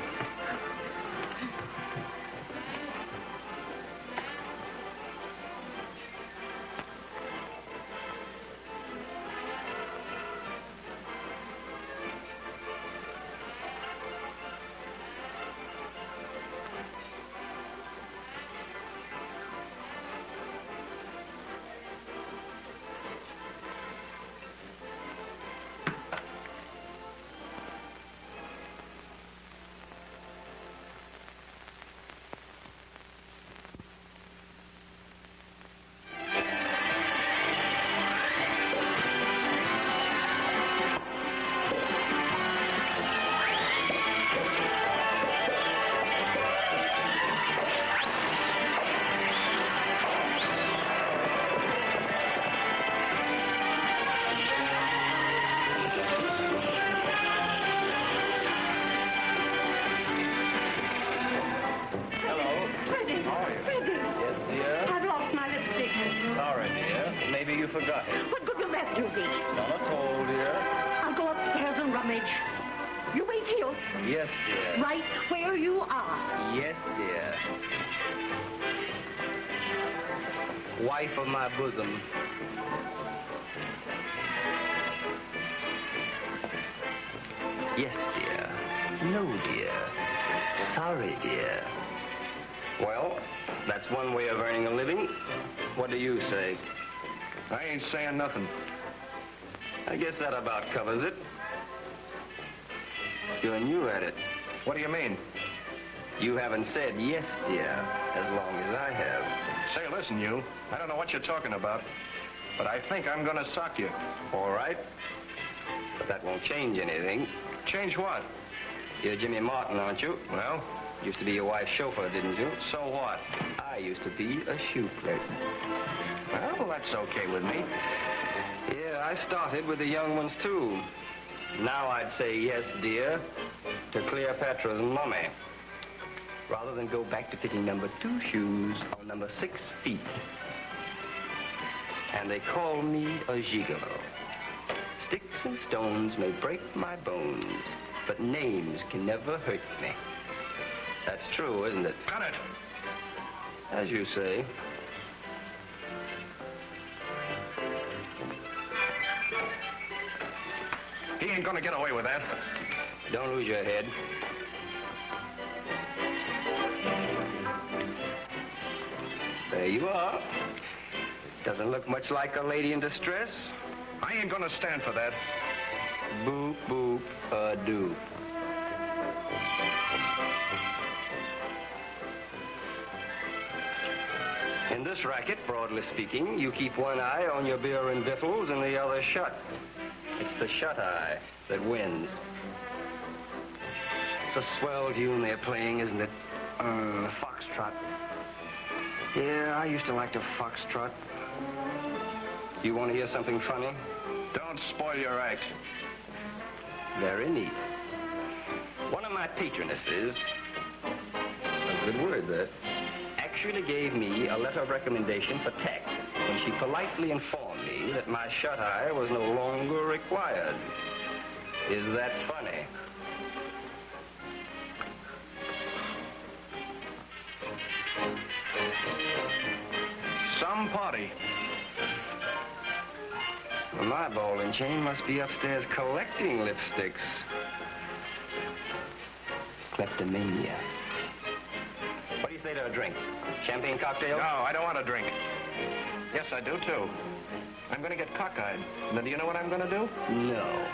you forgot it. What good will that do me? Not at all, dear. I'll go upstairs and rummage. You wait here. Yes, dear. Right where you are. Yes, dear. Wife of my bosom. Yes, dear. No, dear. Sorry, dear. Well, that's one way of earning a living. What do you say? I ain't saying nothing. I guess that about covers it. You're new at it. What do you mean? You haven't said yes, dear, as long as I have. Say, listen, you. I don't know what you're talking about, but I think I'm gonna sock you. All right. But that won't change anything. Change what? You're Jimmy Martin, aren't you? Well? Used to be your wife's chauffeur, didn't you? So what? I used to be a shoe clerk. Well, that's okay with me. Yeah, I started with the young ones, too. Now I'd say yes, dear, to Cleopatra's mummy, rather than go back to picking number 2 shoes on number 6 feet. And they call me a gigolo. Sticks and stones may break my bones, but names can never hurt me. That's true, isn't it? Cut it! As you say. He ain't gonna get away with that. Don't lose your head. There you are. Doesn't look much like a lady in distress. I ain't gonna stand for that. Boop, boop, do. In this racket, broadly speaking, you keep one eye on your beer and victuals and the other shut. It's the shut eye that wins. It's a swell tune they're playing, isn't it? Foxtrot. Yeah, I used to like to foxtrot. You want to hear something funny? Don't spoil your act. Very neat. One of my patronesses, a good word, that, actually gave me a letter of recommendation for tact when she politely informed me that my shut-eye was no longer required. Is that funny? Some party. Well, my ball and chain must be upstairs collecting lipsticks. Kleptomania. What do you say to a drink? Champagne cocktail? No, I don't want a drink. Yes, I do, too. I'm gonna get cockeyed. Now, do you know what I'm gonna do? No.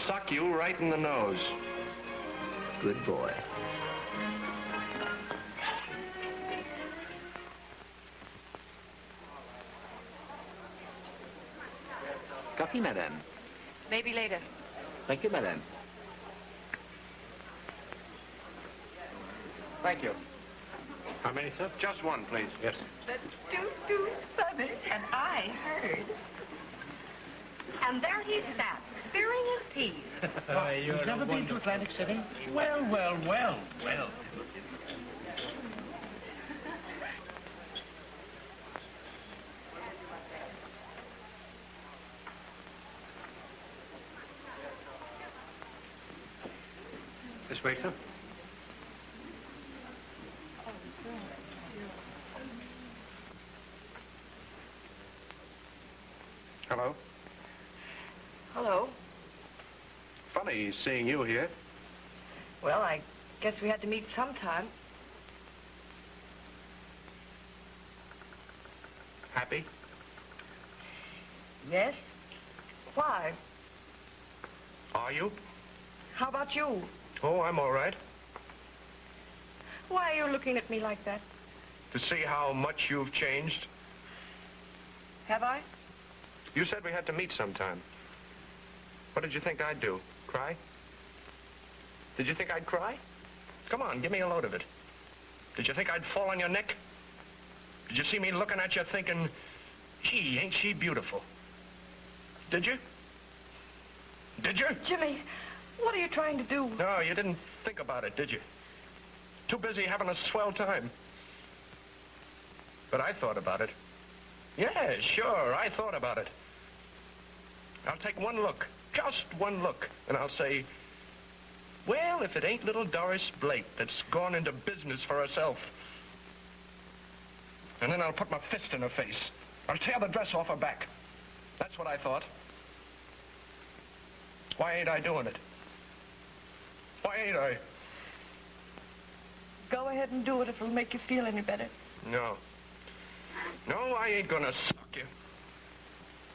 Sock you right in the nose. Good boy. Coffee, madame. Maybe later. Thank you, madame. Thank you. How many, sir? Just one, please. Yes. That's too funny. And I heard. And there he sat, spearing his peas. You've never been to Atlantic City? Well, well, well, well. This way, sir. Hello. Hello. Funny seeing you here. Well, I guess we had to meet sometime. Happy? Yes? Why? Are you? How about you? Oh, I'm all right. Why are you looking at me like that? To see how much you've changed. Have I? You said we had to meet sometime. What did you think I'd do? Cry? Did you think I'd cry? Come on, give me a load of it. Did you think I'd fall on your neck? Did you see me looking at you thinking, gee, ain't she beautiful? Did you? Did you? Jimmy, what are you trying to do? No, you didn't think about it, did you? Too busy having a swell time. But I thought about it. Yeah, sure. I thought about it. I'll take one look, just one look, and I'll say, well, if it ain't little Doris Blake that's gone into business for herself. And then I'll put my fist in her face. I'll tear the dress off her back. That's what I thought. Why ain't I doing it? Why ain't I? Go ahead and do it if it'll make you feel any better. No. No, I ain't gonna suck you.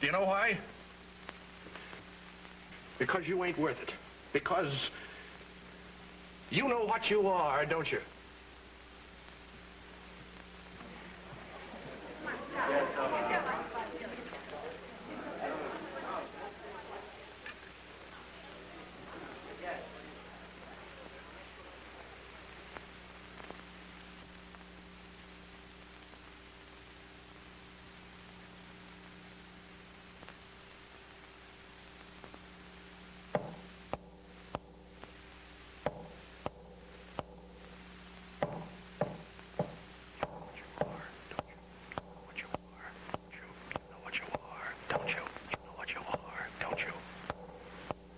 Do you know why? Because you ain't worth it. Because you know what you are, don't you?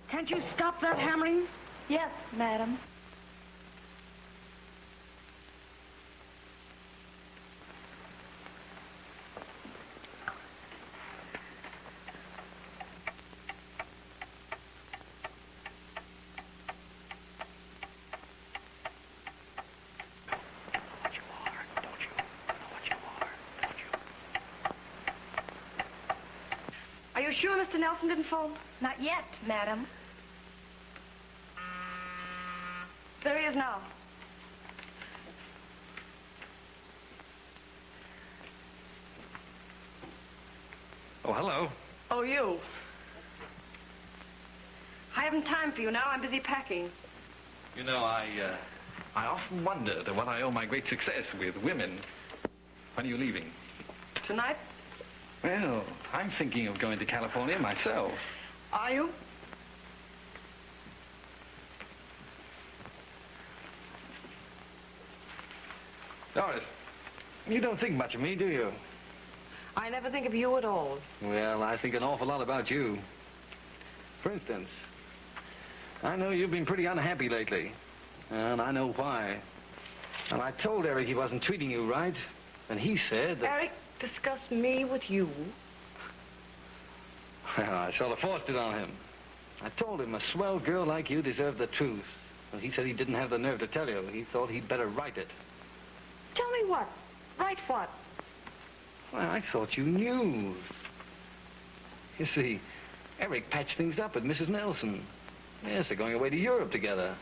Can't you stop that hammering? Yes, madam. Are you sure Mr. Nelson didn't phone? Not yet, madam. There he is now. Oh, hello. Oh, you. I haven't time for you now. I'm busy packing. You know, I often wonder to what I owe my great success with women. When are you leaving? Tonight? Well, I'm thinking of going to California myself. Are you? Doris, you don't think much of me, do you? I never think of you at all. Well, I think an awful lot about you. For instance, I know you've been pretty unhappy lately, and I know why. And I told Eric he wasn't treating you right, and he said that... Eric discussed me with you. Well, I sort of forced it on him. I told him a swell girl like you deserved the truth. Well, he said he didn't have the nerve to tell you. He thought he'd better write it. Tell me what? Write what? Well, I thought you knew. You see, Eric patched things up with Mrs. Nelson. Yes, they're going away to Europe together.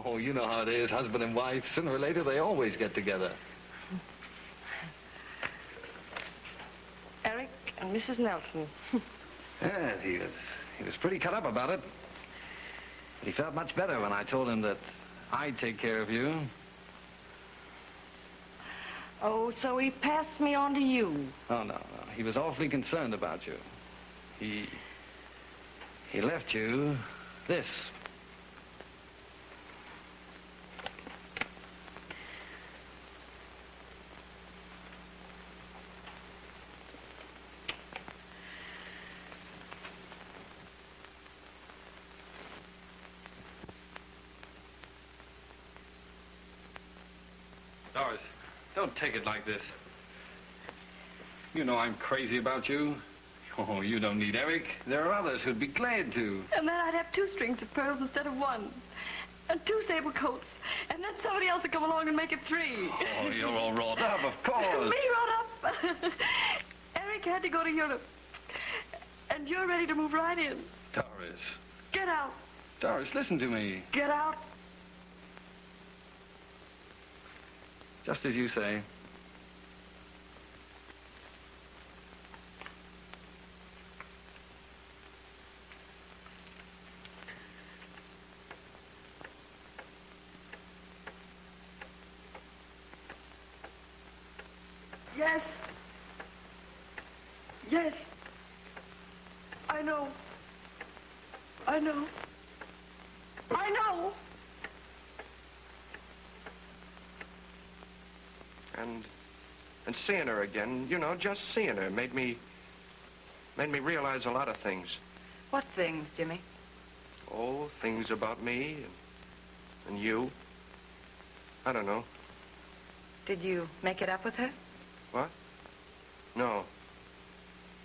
Oh, you know how it is, husband and wife. Sooner or later, they always get together. Eric and Mrs. Nelson. Yes, he was pretty cut up about it. But he felt much better when I told him that I'd take care of you. Oh, so he passed me on to you. Oh, no. He was awfully concerned about you. He left you this. Doris, don't take it like this. You know I'm crazy about you. Oh, you don't need Eric. There are others who'd be glad to. And then I'd have 2 strings of pearls instead of 1. And 2 sable coats. And then somebody else would come along and make it 3. Oh, you're all wrought up, of course. Me wrought up? Eric had to go to Europe. And you're ready to move right in. Doris. Get out. Doris, listen to me. Get out. Just as you say. Yes. Yes. I know. I know. I know. And seeing her again, you know, just seeing her made me realize a lot of things. What things, Jimmy? Oh, things about me and you. I don't know. Did you make it up with her? What? No.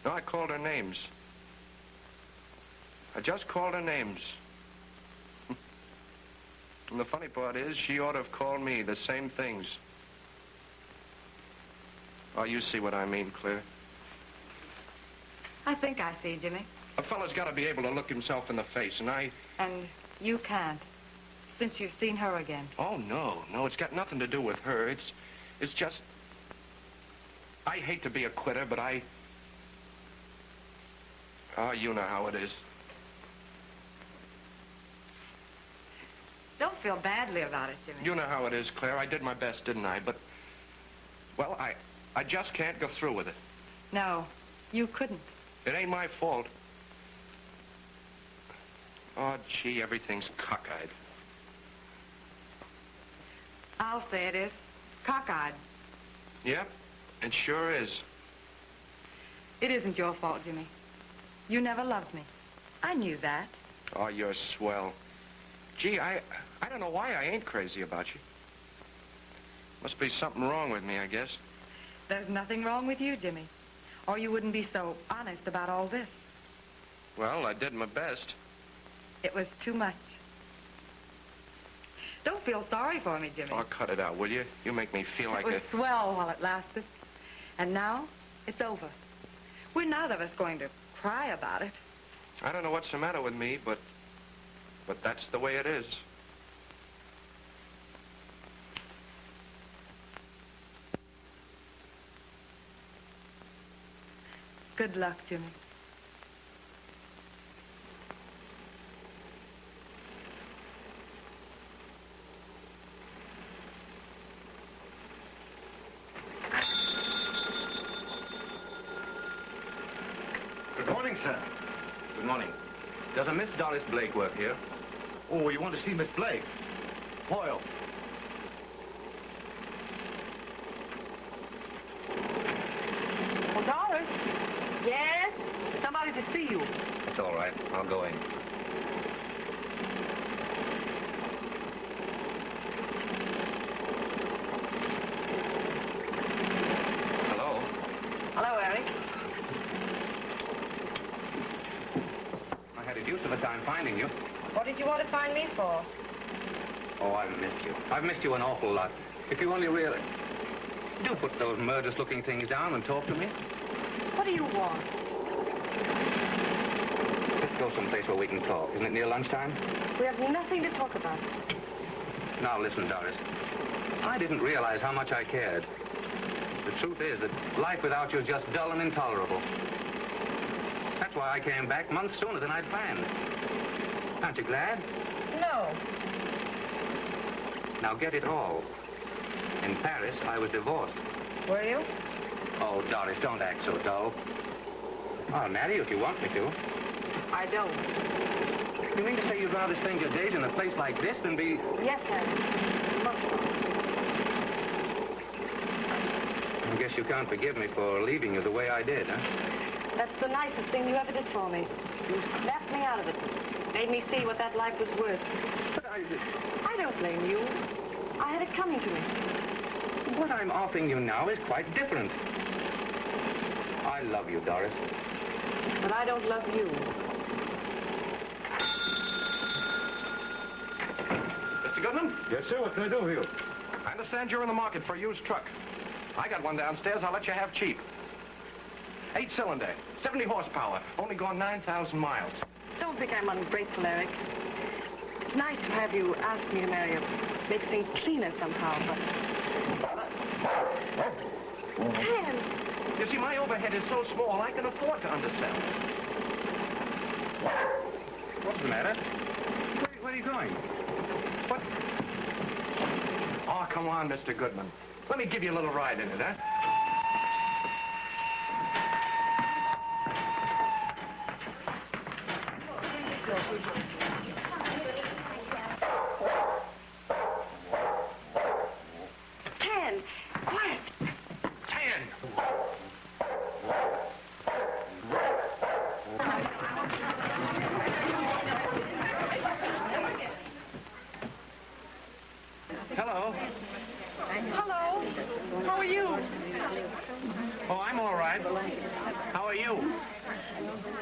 No, I called her names. I just called her names. And the funny part is, she ought to have called me the same things. Oh, you see what I mean, Claire. I think I see, Jimmy. A fella's got to be able to look himself in the face, and I... And you can't, since you've seen her again. Oh, no, it's got nothing to do with her. It's just... I hate to be a quitter, but I... Oh, you know how it is. Don't feel badly about it, Jimmy. You know how it is, Claire. I did my best, didn't I? But, well, I just can't go through with it. No, you couldn't. It ain't my fault. Oh, gee, everything's cockeyed. I'll say it is. Cockeyed. Yep, it sure is. It isn't your fault, Jimmy. You never loved me. I knew that. Oh, you're swell. Gee, I don't know why I ain't crazy about you. Must be something wrong with me, I guess. There's nothing wrong with you, Jimmy. Or you wouldn't be so honest about all this. Well, I did my best. It was too much. Don't feel sorry for me, Jimmy. Oh, cut it out, will you? You make me feel like It was swell while it lasted. And now, it's over. We're neither of us going to cry about it. I don't know what's the matter with me, but that's the way it is. Good luck, Jimmy. Good morning, sir. Good morning. Does a Miss Doris Blake work here? Oh, you want to see Miss Blake? Hoyle. Well, Doris. Yes? Somebody to see you. That's all right. I'll go in. Hello? Hello, Eric. I had a deuce of a time finding you. What did you want to find me for? Oh, I've missed you. I've missed you an awful lot. If you only really... Do put those murderous-looking things down and talk to me. What do you want? Let's go someplace where we can talk. Isn't it near lunchtime? We have nothing to talk about. Now, listen, Doris. I didn't realize how much I cared. The truth is that life without you is just dull and intolerable. That's why I came back months sooner than I'd planned. Aren't you glad? No. Now get it all. In Paris, I was divorced. Were you? Oh, Doris, don't act so dull. I'll marry you if you want me to. I don't. You mean to say you'd rather spend your days in a place like this than be... Yes, Harry. Look. I guess you can't forgive me for leaving you the way I did, huh? That's the nicest thing you ever did for me. You snapped me out of it. Made me see what that life was worth. But I don't blame you. I had it coming to me. What I'm offering you now is quite different. I love you, Doris. But I don't love you. Mr. Goodman? Yes, sir. What can I do for you? I understand you're in the market for a used truck. I got one downstairs I'll let you have cheap. 8-cylinder, 70 horsepower, only gone 9,000 miles. Don't think I'm ungrateful, Eric. It's nice to have you ask me to marry you. Makes things cleaner somehow, but... Man! You see, my overhead is so small, I can afford to undersell. What's the matter? Where are you going? What? Oh, come on, Mr. Goodman. Let me give you a little ride in it, huh? Tan! Quiet! Tan! right. How are you?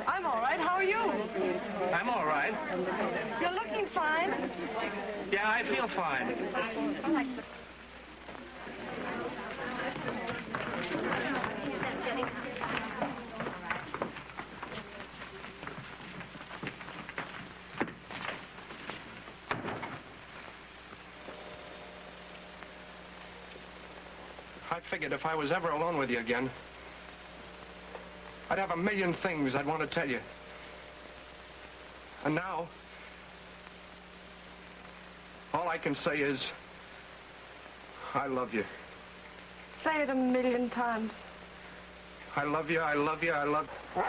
I'm all right. How are you? I'm all right. You're looking fine. Yeah, I feel fine. I figured if I was ever alone with you again, I'd have a million things I'd want to tell you. And now, all I can say is, I love you. Say it a million times. I love you, I love you, I love you.